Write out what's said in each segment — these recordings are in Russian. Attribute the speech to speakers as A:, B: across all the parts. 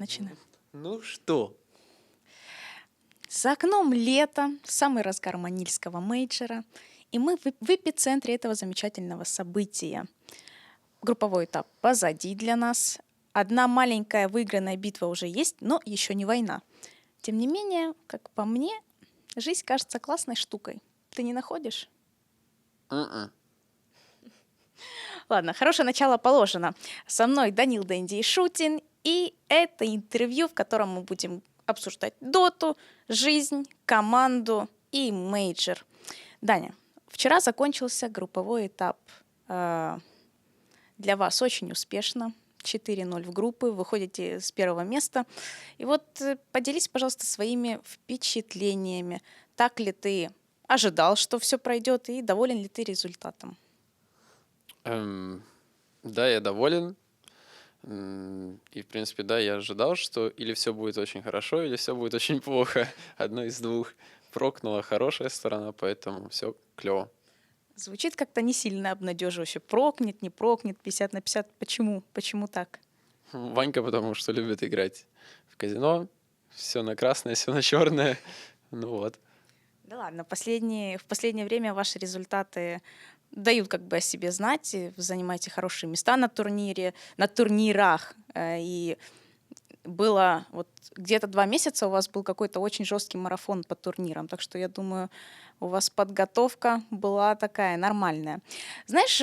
A: начинаем.
B: Ну что?
A: За окном лето, самый разгар манильского мейджора, и мы в эпицентре этого замечательного события. Групповой этап позади для нас. Одна маленькая выигранная битва уже есть, но еще не война. Тем не менее, как по мне, жизнь кажется классной штукой. Ты не находишь? Ладно, хорошее начало положено. Со мной Данил Дэнди и Шутин, и это интервью, в котором мы будем обсуждать доту, жизнь, команду и мейджор. Даня, вчера закончился групповой этап. Для вас очень успешно. 4-0 в группы, выходите с первого места. И вот поделись, пожалуйста, своими впечатлениями. Так ли ты ожидал, что все пройдет, и доволен ли ты результатом?
B: Да, я доволен. И, в принципе, да, я ожидал, что или все будет очень хорошо, или все будет очень плохо. Одно из двух. Прокнула хорошая сторона, поэтому все клево.
A: Звучит как-то не сильно обнадеживающе. Прокнет, не прокнет, 50 на 50. Почему? Почему так?
B: Ванька, потому что любит играть в казино. Все на красное, все на черное. Ну вот.
A: Да ладно, в последнее время ваши результаты дают как бы о себе знать. Вы занимаете хорошие места на турнире, на турнирах. И было вот где-то 2 месяца у вас был какой-то очень жесткий марафон по турнирам. Так что я думаю, у вас подготовка была такая нормальная. Знаешь,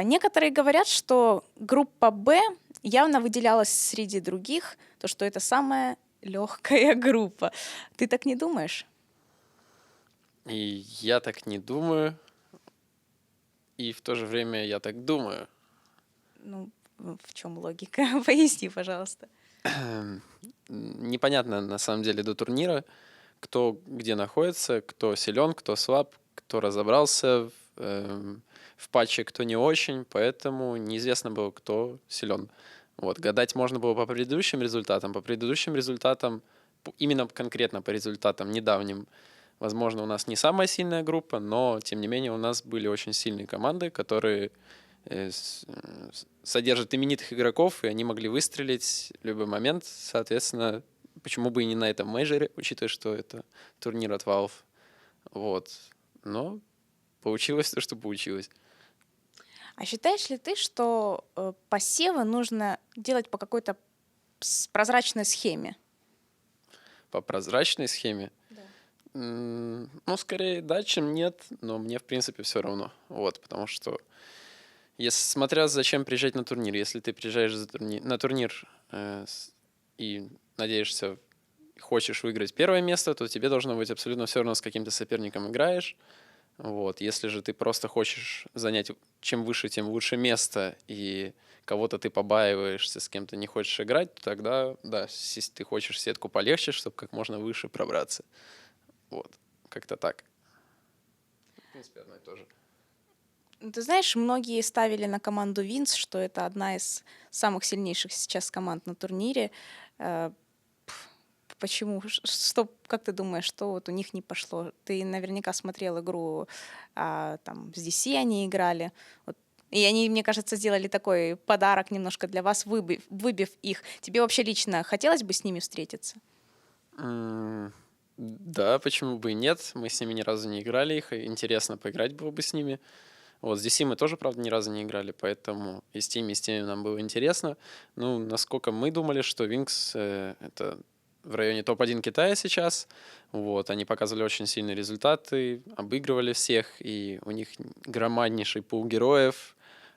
A: некоторые говорят, что группа Б явно выделялась среди других, то что это самая легкая группа. Ты так не думаешь?
B: И я так не думаю. И в то же время я так думаю.
A: Ну, в чем логика? Поясни, пожалуйста.
B: Непонятно на самом деле до турнира, кто где находится, кто силен, кто слаб, кто разобрался в патче, кто не очень, поэтому неизвестно было, кто силен. Вот, гадать можно было по предыдущим результатам, именно конкретно по результатам недавним. Возможно, у нас не самая сильная группа, но, тем не менее, у нас были очень сильные команды, которые содержат именитых игроков, и они могли выстрелить в любой момент. Соответственно, почему бы и не на этом мейджоре, учитывая, что это турнир от Valve. Вот. Но получилось то, что получилось.
A: А считаешь ли ты, что посевы нужно делать по какой-то прозрачной схеме?
B: По прозрачной схеме?
A: Да.
B: Ну, скорее да, чем нет, но мне, в принципе, все равно. Вот, потому что смотря зачем приезжать на турнир. Если ты приезжаешь на турнир и надеешься, хочешь выиграть первое место, то тебе должно быть абсолютно все равно, с каким ты соперником играешь. Вот. Если же ты просто хочешь занять чем выше, тем лучше место, и кого-то ты побаиваешься, с кем-то не хочешь играть, то тогда, да, если ты хочешь сетку полегче, чтобы как можно выше пробраться. Вот. Как-то так. В принципе, одно и то же.
A: Ты знаешь, многие ставили на команду Винс, что это одна из самых сильнейших сейчас команд на турнире. Почему? Как ты думаешь, что вот у них не пошло? Ты наверняка смотрел игру, там с DC они играли. Вот. И они, мне кажется, сделали такой подарок немножко для вас, выбив их. Тебе вообще лично хотелось бы с ними встретиться?
B: Да, почему бы и нет. Мы с ними ни разу не играли их, и интересно поиграть было бы с ними. Вот с DC мы тоже, правда, ни разу не играли, поэтому и с теми нам было интересно. Ну, насколько мы думали, что Wings это в районе топ-1 Китая сейчас. Вот, они показывали очень сильные результаты, обыгрывали всех, и у них громаднейший пул героев.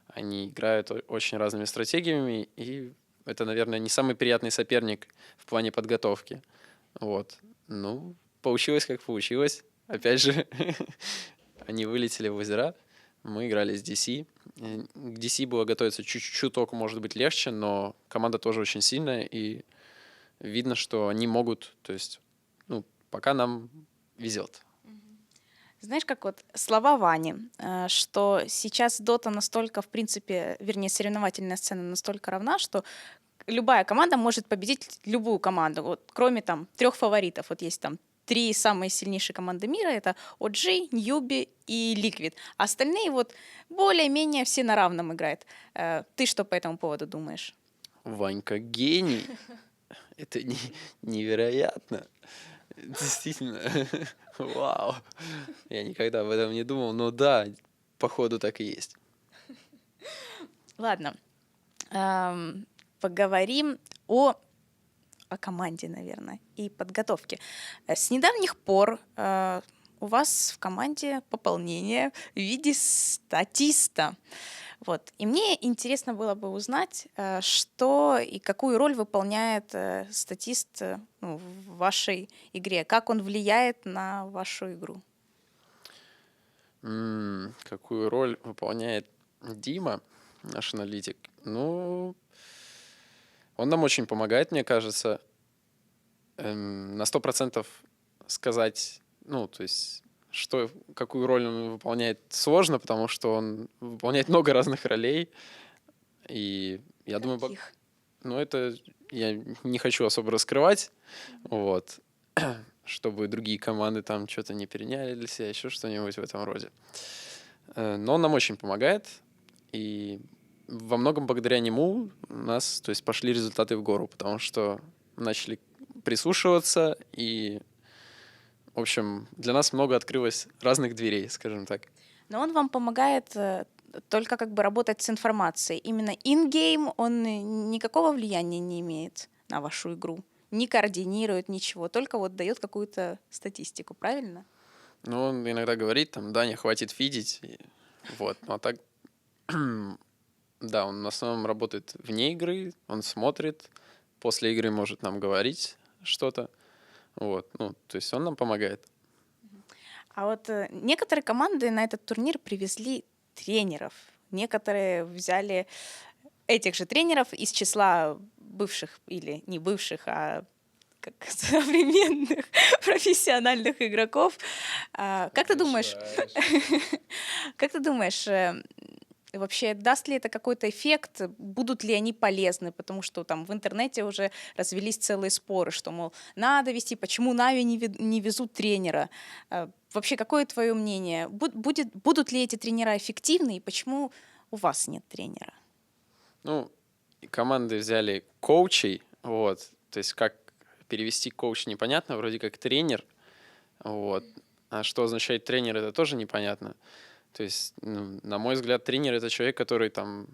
B: Они играют очень разными стратегиями, и это, наверное, не самый приятный соперник в плане подготовки. Вот. Ну, получилось, как получилось. Опять же, они вылетели в озера. Мы играли с DC. К DC было готовиться чуток, может быть, легче, но команда тоже очень сильная, и видно, что они могут, то есть, ну, пока нам везет.
A: Знаешь, как вот слова Вани, что сейчас Дота настолько, в принципе, вернее, соревновательная сцена настолько равна, что любая команда может победить любую команду, вот, кроме там 3 фаворитов. Вот есть там 3 самые сильнейшие команды мира, это OG, Newbie и Liquid. А остальные вот более-менее все на равном играют. Ты что по этому поводу думаешь?
B: Ванька гений. Это невероятно. Действительно. Вау. Я никогда об этом не думал, но да, походу так и есть.
A: Ладно, поговорим о команде, наверное, и подготовке. С недавних пор у вас в команде пополнение в виде статиста. Вот. И мне интересно было бы узнать, что и какую роль выполняет статист ну, в вашей игре, как он влияет на вашу игру.
B: Какую роль выполняет Дима, наш аналитик? Ну, он нам очень помогает, мне кажется. На 100% сказать, ну, то есть, какую роль он выполняет, сложно, потому что он выполняет много разных ролей. И я думаю,
A: Каких?
B: ну, это я не хочу особо раскрывать, вот, чтобы другие команды там что-то не переняли для себя, еще что-нибудь в этом роде. Но он нам очень помогает, и во многом благодаря нему у нас, то есть, пошли результаты в гору, потому что начали прислушиваться, и, в общем, для нас много открылось разных дверей, скажем так.
A: Но он вам помогает только как бы работать с информацией. Именно in-game он никакого влияния не имеет на вашу игру, не координирует ничего, только вот дает какую-то статистику, правильно?
B: Ну, он иногда говорит, там, Даня, хватит фидить, вот, ну, а так, да, он в основном работает вне игры, он смотрит, после игры может нам говорить что-то, вот, ну, то есть он нам помогает.
A: А вот некоторые команды на этот турнир привезли тренеров. Некоторые взяли этих же тренеров из числа бывших или не бывших, а как современных профессиональных игроков. Как ты думаешь, как ты думаешь, вообще даст ли это какой-то эффект, будут ли они полезны? Потому что там в интернете уже развелись целые споры, что, мол, надо вести, почему Нави не везут тренера? Вообще, какое твое мнение? Будут ли эти тренера эффективны и почему у вас нет тренера?
B: Ну, и команды взяли коучей, вот, то есть как перевести коуч непонятно, вроде как тренер, вот, а что означает тренер, это тоже непонятно. То есть, ну, на мой взгляд, тренер — это человек, который там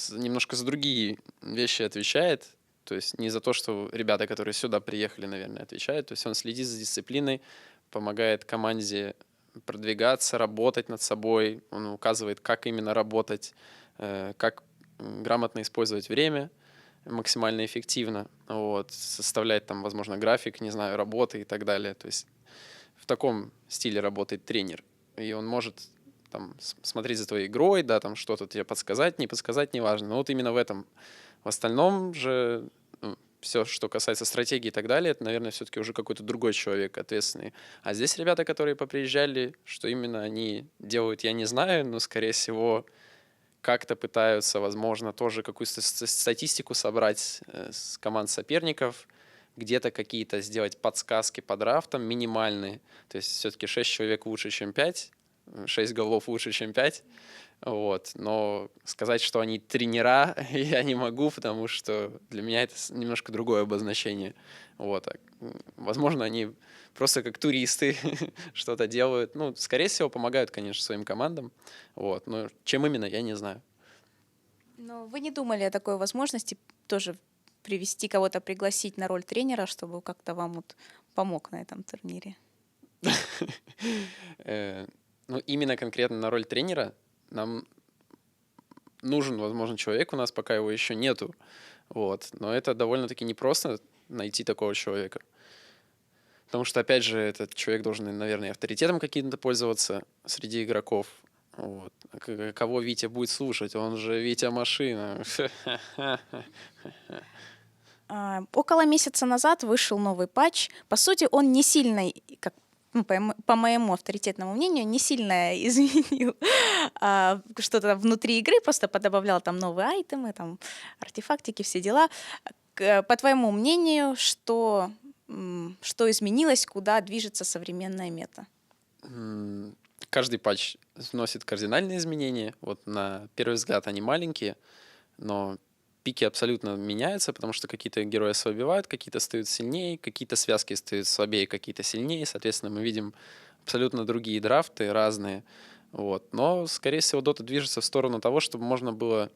B: немножко за другие вещи отвечает, то есть не за то, что ребята, которые сюда приехали, наверное, отвечают, то есть он следит за дисциплиной, помогает команде продвигаться, работать над собой, он указывает, как именно работать, как грамотно использовать время максимально эффективно, вот, составлять там, возможно, график, не знаю, работы и так далее. То есть в таком стиле работает тренер. И он может там смотреть за твоей игрой, да, там что-то тебе подсказать, не подсказать, неважно. Но вот именно в этом. В остальном же все, что касается стратегии и так далее, это, наверное, все-таки уже какой-то другой человек ответственный. А здесь ребята, которые поприезжали, что именно они делают, я не знаю, но, скорее всего, как-то пытаются, возможно, тоже какую-то статистику собрать с команд соперников, где-то какие-то сделать подсказки по драфтам минимальные. То есть все-таки 6 человек лучше, чем 5, 6 голов лучше, чем 5. Вот. Но сказать, что они тренера, я не могу, потому что для меня это немножко другое обозначение. Вот. Возможно, они просто как туристы что-то делают. Ну, скорее всего, помогают, конечно, своим командам. Вот. Но чем именно, я не знаю.
A: Но вы не думали о такой возможности тоже привести кого-то, пригласить на роль тренера, чтобы как-то вам вот помог на этом турнире?
B: Ну, именно конкретно на роль тренера нам нужен, возможно, человек, у нас пока его еще нету. Вот. Но это довольно-таки непросто найти такого человека. Потому что, опять же, этот человек должен, наверное, авторитетом каким-то пользоваться среди игроков. Вот. Кого Витя будет слушать? Он же Витя машина.
A: Около месяца назад вышел новый патч. По сути, он не сильно, как ну, по моему авторитетному мнению, не сильно изменил что-то внутри игры, просто подобавлял там новые айтемы, там артефактики, все дела. По твоему мнению, что изменилось, куда движется современная мета?
B: Каждый патч вносит кардинальные изменения. Вот на первый взгляд они маленькие, но пики абсолютно меняются, потому что какие-то герои ослабевают, какие-то стают сильнее, какие-то связки стают слабее, какие-то сильнее. Соответственно, мы видим абсолютно другие драфты, разные. Вот. Но, скорее всего, Dota движется в сторону того, чтобы можно было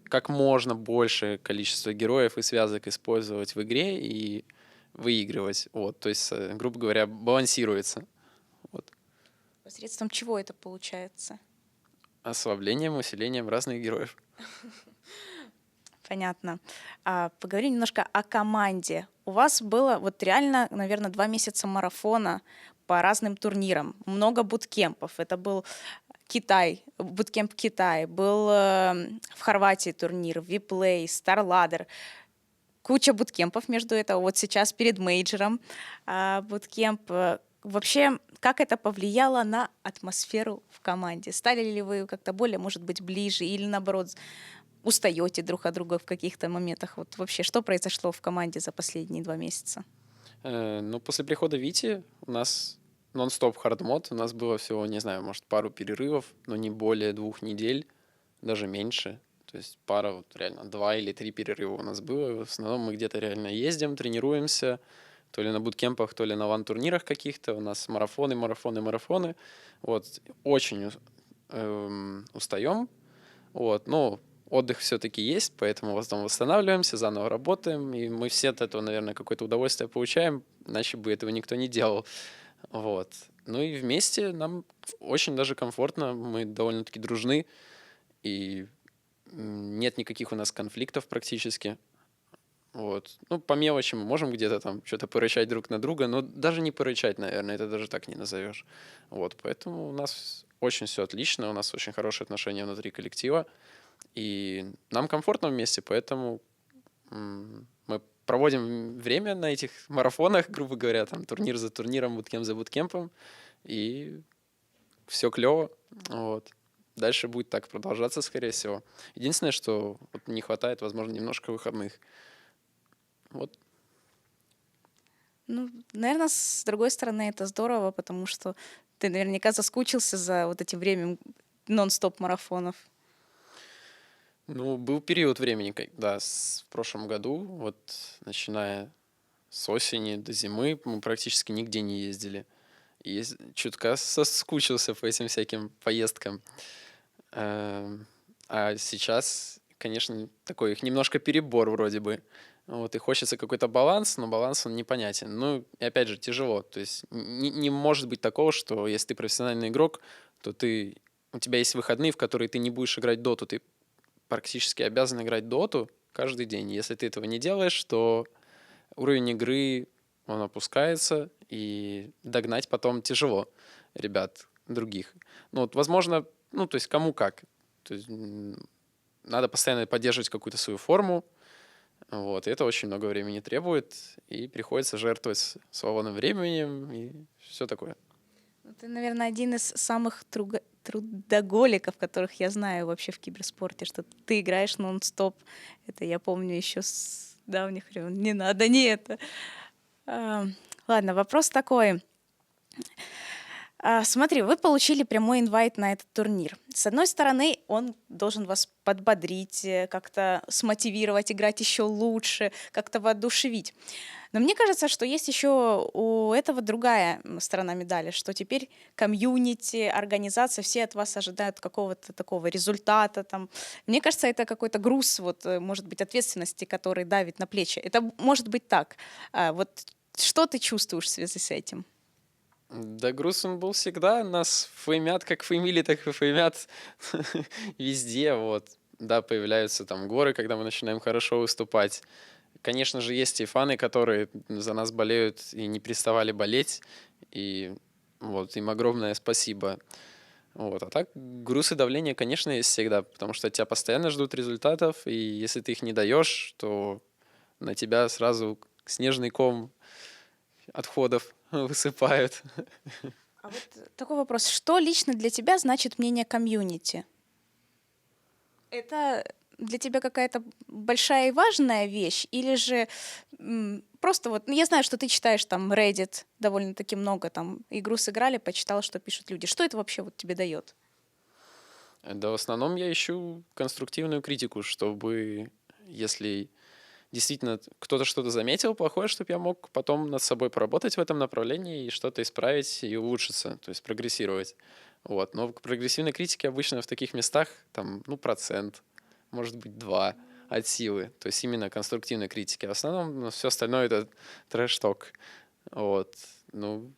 B: как можно больше количество героев и связок использовать в игре и выигрывать. Вот. То есть, грубо говоря, балансируется. Вот.
A: Посредством чего это получается?
B: Ослаблением, усилением разных героев.
A: Понятно. Поговорим немножко о команде. У вас было вот реально, наверное, 2 месяца марафона по разным турнирам, много буткемпов. Это был Китай, буткемп Китай, был в Хорватии турнир, Виплей, Старладер, куча буткемпов между этого. Вот сейчас перед мейджором буткемп. Вообще, как это повлияло на атмосферу в команде? Стали ли вы как-то более, может быть, ближе или наоборот устаете друг от друга в каких-то моментах? Вот вообще, что произошло в команде за последние 2 месяца?
B: Ну, после прихода Вити у нас нон-стоп хардмод. У нас было всего, не знаю, может, пару перерывов, но не более 2 недель, даже меньше. То есть пара, вот реально 2 или 3 перерыва у нас было. В основном мы где-то реально ездим, тренируемся, то ли на буткемпах, то ли на ван-турнирах каких-то. У нас марафоны, марафоны, марафоны. Вот, очень устаем. Вот, но отдых все-таки есть, поэтому потом восстанавливаемся, заново работаем, и мы все от этого, наверное, какое-то удовольствие получаем, иначе бы этого никто не делал. Вот. Ну и вместе нам очень даже комфортно, мы довольно-таки дружны, и нет никаких у нас конфликтов практически. Вот. Ну, по мелочи мы можем где-то там что-то порычать друг на друга, но даже не порычать, наверное, это даже так не назовешь. Вот, поэтому у нас очень все отлично, у нас очень хорошие отношения внутри коллектива, и нам комфортно вместе, поэтому мы проводим время на этих марафонах, грубо говоря, там турнир за турниром, буткемп за буткемпом, и все клево. Вот. Дальше будет так продолжаться, скорее всего. Единственное, что вот не хватает, возможно, немножко выходных. Вот.
A: Ну, наверное, с другой стороны, это здорово, потому что ты наверняка заскучился за вот этим временем нон-стоп марафонов.
B: Ну, был период времени, когда в прошлом году, вот начиная с осени до зимы, мы практически нигде не ездили. И чутка соскучился по этим всяким поездкам. А сейчас, конечно, такой их немножко перебор вроде бы. Вот, и хочется какой-то баланс, но баланс он непонятен. Ну, и опять же, тяжело. То есть не может быть такого, что если ты профессиональный игрок, то у тебя есть выходные, в которые ты не будешь играть доту. Ты практически обязан играть доту каждый день. Если ты этого не делаешь, то уровень игры, он опускается, и догнать потом тяжело ребят других. Ну, вот, возможно, ну, то есть кому как. То есть, надо постоянно поддерживать какую-то свою форму, вот, и это очень много времени требует, и приходится жертвовать свободным временем и все такое.
A: Ну, ты, наверное, один из самых трудоголиков, которых я знаю вообще в киберспорте, что ты играешь нон-стоп. Это я помню еще с давних времен. Не надо, не это. А, Ладно, вопрос такой. Смотри, вы получили прямой инвайт на этот турнир. С одной стороны, он должен вас подбодрить, как-то смотивировать, играть еще лучше, как-то воодушевить. Но мне кажется, что есть еще у этого другая сторона медали, что теперь комьюнити, организация, все от вас ожидают какого-то такого результата. Там. Мне кажется, это какой-то груз, вот, может быть, ответственности, который давит на плечи. Это может быть так. Вот что ты чувствуешь в связи с этим?
B: Да, груз он был всегда. Нас феймят, как феймили, так и феймят везде. Вот. Да, появляются там горы, когда мы начинаем хорошо выступать. Конечно же, есть и фаны, которые за нас болеют и не переставали болеть. И вот им огромное спасибо. Вот. А так груз и давление, конечно, есть всегда, потому что тебя постоянно ждут результатов, и если ты их не даешь, то на тебя сразу снежный ком отходов высыпают.
A: А вот такой вопрос. Что лично для тебя значит мнение комьюнити? Это для тебя какая-то большая и важная вещь? Или же просто вот... Ну, я знаю, что ты читаешь там Reddit довольно-таки много, там игру сыграли, почитал, что пишут люди. Что это вообще вот тебе дает?
B: Да, в основном я ищу конструктивную критику, чтобы если действительно кто-то что-то заметил плохое, чтобы я мог потом над собой поработать в этом направлении и что-то исправить и улучшиться, то есть прогрессировать. Вот. Но к прогрессивной критике обычно в таких местах там, ну, процент, может быть, 2 от силы. То есть именно конструктивной критики. А в основном все остальное это трэш-ток. Вот. Ну,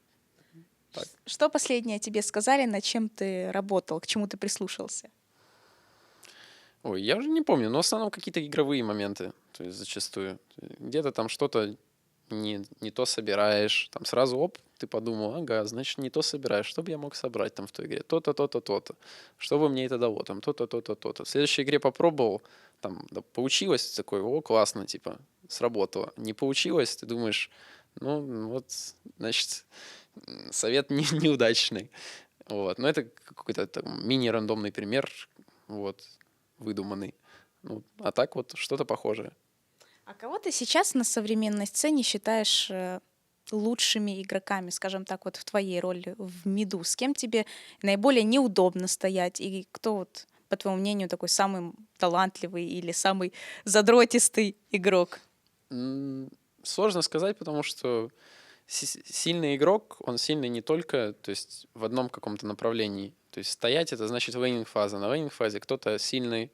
B: так.
A: Что последнее тебе сказали, над чем ты работал, к чему ты прислушался?
B: Ой, я уже не помню, но в основном какие-то игровые моменты, то есть зачастую. Где-то там что-то не то собираешь, там сразу оп, ты подумал, ага, значит, не то собираешь, что бы я мог собрать там в той игре, то-то, то-то, то-то, что бы мне это дало, там, то-то, то-то, то-то. В следующей игре попробовал, там, да, получилось, такой, о, классно, типа, сработало. Не получилось, ты думаешь, ну, вот, значит, совет неудачный. Вот, но это какой-то там мини-рандомный пример, вот, выдуманный. Ну, а так вот что-то похожее.
A: А кого ты сейчас на современной сцене считаешь лучшими игроками, скажем так, вот в твоей роли в миду? С кем тебе наиболее неудобно стоять? И кто вот, по твоему мнению, такой самый талантливый или самый задротистый игрок?
B: Сложно сказать, потому что сильный игрок, он сильный не только, то есть в одном каком-то направлении. То есть стоять это значит вейнинг-фаза. На вейнинг-фазе кто-то сильный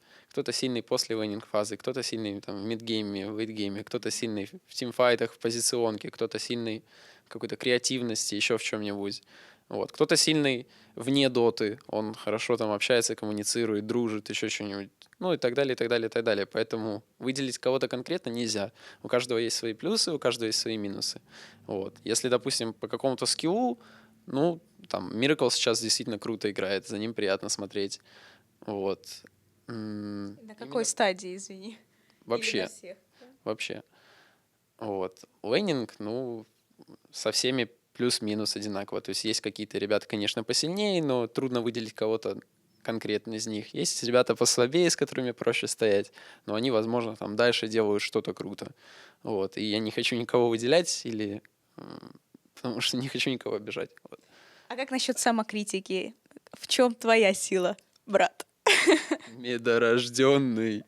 B: после вейнинг-фазы, кто-то сильный там, в мидгейме, в лейтгейме, кто-то сильный в тимфайтах, в позиционке, кто-то сильный в какой-то креативности, еще в чем-нибудь. Вот. Кто-то сильный вне доты, он хорошо там общается, коммуницирует, дружит, еще что-нибудь. Ну и так далее, и так далее, и так далее. Поэтому выделить кого-то конкретно нельзя. У каждого есть свои плюсы, у каждого есть свои минусы. Вот. Если, допустим, по какому-то скиллу, ну, там, Miracle сейчас действительно круто играет, за ним приятно смотреть. Вот.
A: На какой
B: Именно
A: стадии, извини? Или на
B: вообще,
A: всех?
B: вообще. Вот. Лейнинг, ну, со всеми плюс-минус одинаково. То есть есть какие-то ребята, конечно, посильнее, но трудно выделить кого-то конкретно из них. Есть ребята послабее, с которыми проще стоять, но они, возможно, там дальше делают что-то круто. Вот. И я не хочу никого выделять или потому что не хочу никого обижать. Вот.
A: А как насчет самокритики? В чем твоя сила, брат?
B: Медорожденный.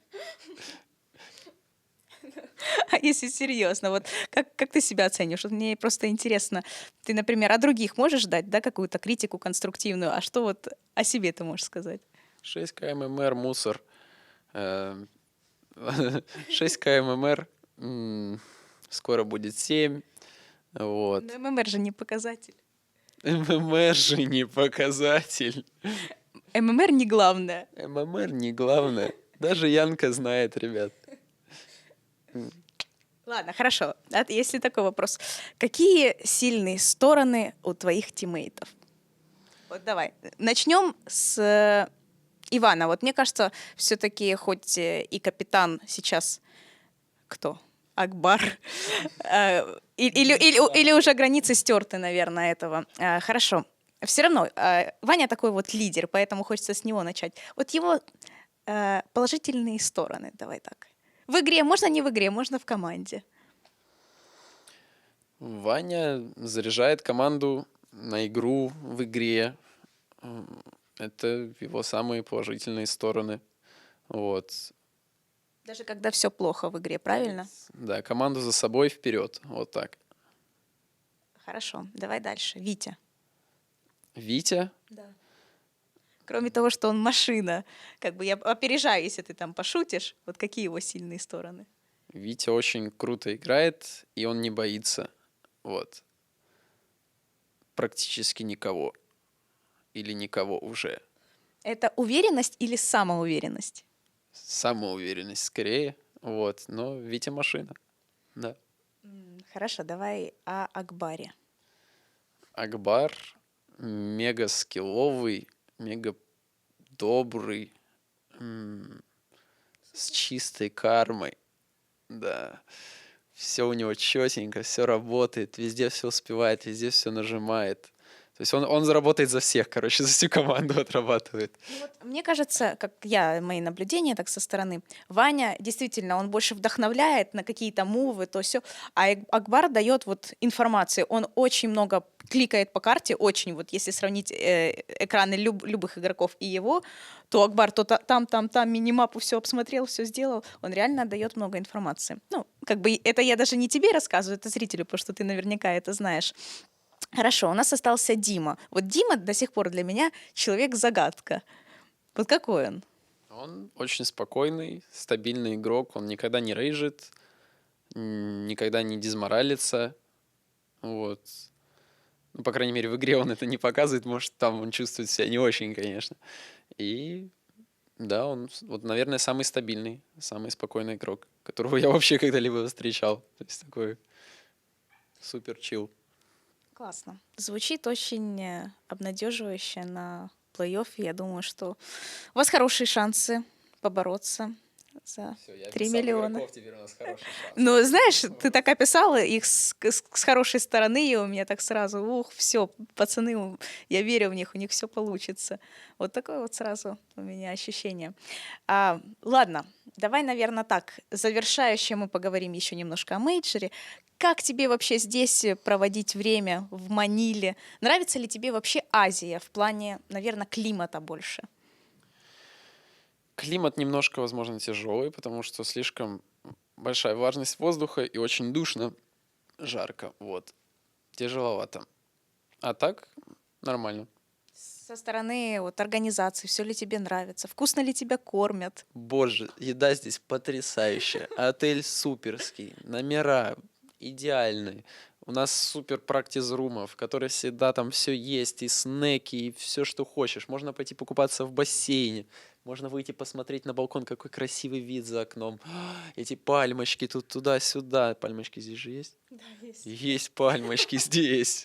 A: А если серьезно, вот как ты себя оценишь? Вот мне просто интересно. Ты, например, о других можешь дать, да, какую-то критику конструктивную, а что вот о себе ты можешь сказать?
B: 6 КММР мусор. 6 КММР. Скоро будет 7. Вот.
A: Ну, ММР же не показатель.
B: ММР же не показатель.
A: ММР не главное.
B: ММР не главное. Даже Янка знает, ребят.
A: Ладно, хорошо. Если такой вопрос. Какие сильные стороны у твоих тиммейтов? Вот давай. Начнем с Ивана. Вот мне кажется, все-таки хоть и капитан сейчас кто? Акбар. Или уже границы стерты, наверное, этого. Хорошо. Все равно, Ваня такой вот лидер, поэтому хочется с него начать. Вот его положительные стороны, давай так. В игре, можно не в игре, можно в команде.
B: Ваня заряжает команду на игру в игре. Это его самые положительные стороны. Вот.
A: Даже когда все плохо в игре, правильно?
B: Да, команду за собой вперед. Вот так.
A: Хорошо, давай дальше. Витя.
B: Витя.
A: Да. Кроме того, что он машина, как бы я опережаю, если ты там пошутишь, вот какие его сильные стороны?
B: Витя очень круто играет, и он не боится. Вот. Практически никого. Или никого уже.
A: Это уверенность или самоуверенность?
B: Самоуверенность скорее. Вот. Но Витя машина. Да.
A: Хорошо, давай о Акбаре.
B: Акбар мега скилловый, мега добрый, с чистой кармой. Да. Все у него четенько, все работает, везде все успевает, везде все нажимает. То есть он заработает за всех, короче, за всю команду отрабатывает.
A: Ну вот мне кажется, как мои наблюдения так со стороны, Ваня действительно, он больше вдохновляет на какие-то мувы, то все, а Акбар дает вот информацию, он очень много кликает по карте, очень, вот если сравнить экраны любых игроков и его, то Акбар то там, минимапу все обсмотрел, все сделал, он реально дает много информации. Ну, как бы это я даже не тебе рассказываю, это зрителю, потому что ты наверняка это знаешь. Хорошо, у нас остался Дима. Вот Дима до сих пор для меня человек-загадка. Вот какой он?
B: Он очень спокойный, стабильный игрок, он никогда не рейжит, никогда не дизморалится. Вот. Ну, по крайней мере, в игре он это не показывает, может, там он чувствует себя не очень, конечно. И да, он, вот, наверное, самый стабильный, самый спокойный игрок, которого я вообще когда-либо встречал. То есть такой супер чил.
A: Классно. Звучит очень обнадеживающе на плей-офф. Я думаю, что у вас хорошие шансы побороться за
B: Все, я
A: 3
B: описал
A: миллиона.
B: игроков, теперь у нас хороший шанс.
A: Ну, знаешь, ты так описала их с хорошей стороны, и у меня так сразу, все, пацаны, я верю в них, у них все получится. Вот такое вот сразу у меня ощущение. Ладно, давай, наверное, так. Завершающе мы поговорим еще немножко о мейджоре. Как тебе вообще здесь проводить время в Маниле? Нравится ли тебе вообще Азия в плане, наверное, климата больше?
B: Климат немножко, возможно, тяжелый, потому что слишком большая влажность воздуха и очень душно, жарко, вот. Тяжеловато. А так нормально.
A: Со стороны вот, организации, все ли тебе нравится? Вкусно ли тебя кормят?
B: Боже, еда здесь потрясающая. Отель суперский, номера идеальные. У нас супер практиз-румов, в которых всегда там все есть, и снеки, и все, что хочешь. Можно пойти покупаться в бассейне. Можно выйти посмотреть на балкон, какой красивый вид за окном. Эти пальмочки тут туда-сюда. Пальмочки здесь же есть?
A: Да, есть.
B: Есть пальмочки здесь.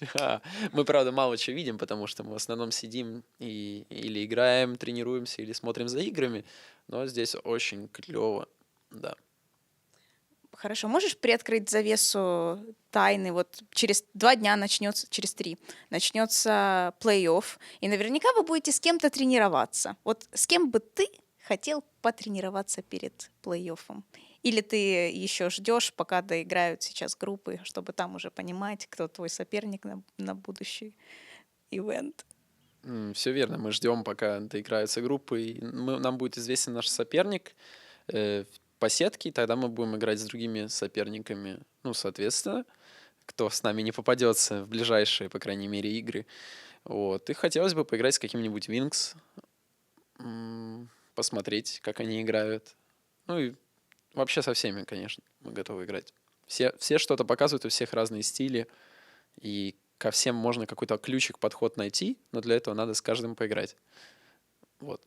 B: Мы, правда, мало чего видим, потому что мы в основном сидим и или играем, тренируемся, или смотрим за играми. Но здесь очень клево, да.
A: Хорошо, можешь приоткрыть завесу тайны? Вот через 2 дня начнется, через 3 начнется плей-офф, и наверняка вы будете с кем-то тренироваться. Вот с кем бы ты хотел потренироваться перед плей-оффом? Или ты еще ждешь, пока доиграют сейчас группы, чтобы там уже понимать, кто твой соперник на будущий ивент?
B: Все верно. Мы ждем, пока доиграются группы, и нам будет известен наш соперник по сетке, и тогда мы будем играть с другими соперниками. Ну, соответственно, кто с нами не попадется в ближайшие, по крайней мере, игры. Вот. И хотелось бы поиграть с каким-нибудь Wings, посмотреть, как они играют. Ну и вообще со всеми, конечно, мы готовы играть. Все что-то показывают, у всех разные стили, и ко всем можно какой-то ключик, подход найти, но для этого надо с каждым поиграть. Вот.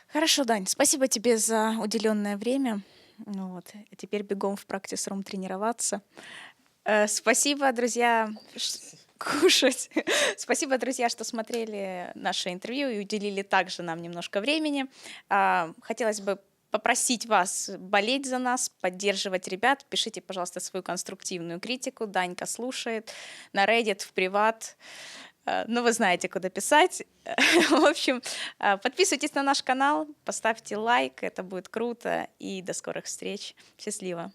A: Хорошо, Дань, спасибо тебе за уделенное время. Ну вот, теперь бегом в практис-рум тренироваться. Спасибо, друзья, кушать. Спасибо, друзья, что смотрели наше интервью и уделили также нам немножко времени. Хотелось бы попросить вас болеть за нас, поддерживать ребят. Пишите, пожалуйста, свою конструктивную критику. Данька слушает на Reddit, в приват. Ну, вы знаете, куда писать. В общем, подписывайтесь на наш канал, поставьте лайк, это будет круто. И до скорых встреч. Счастливо.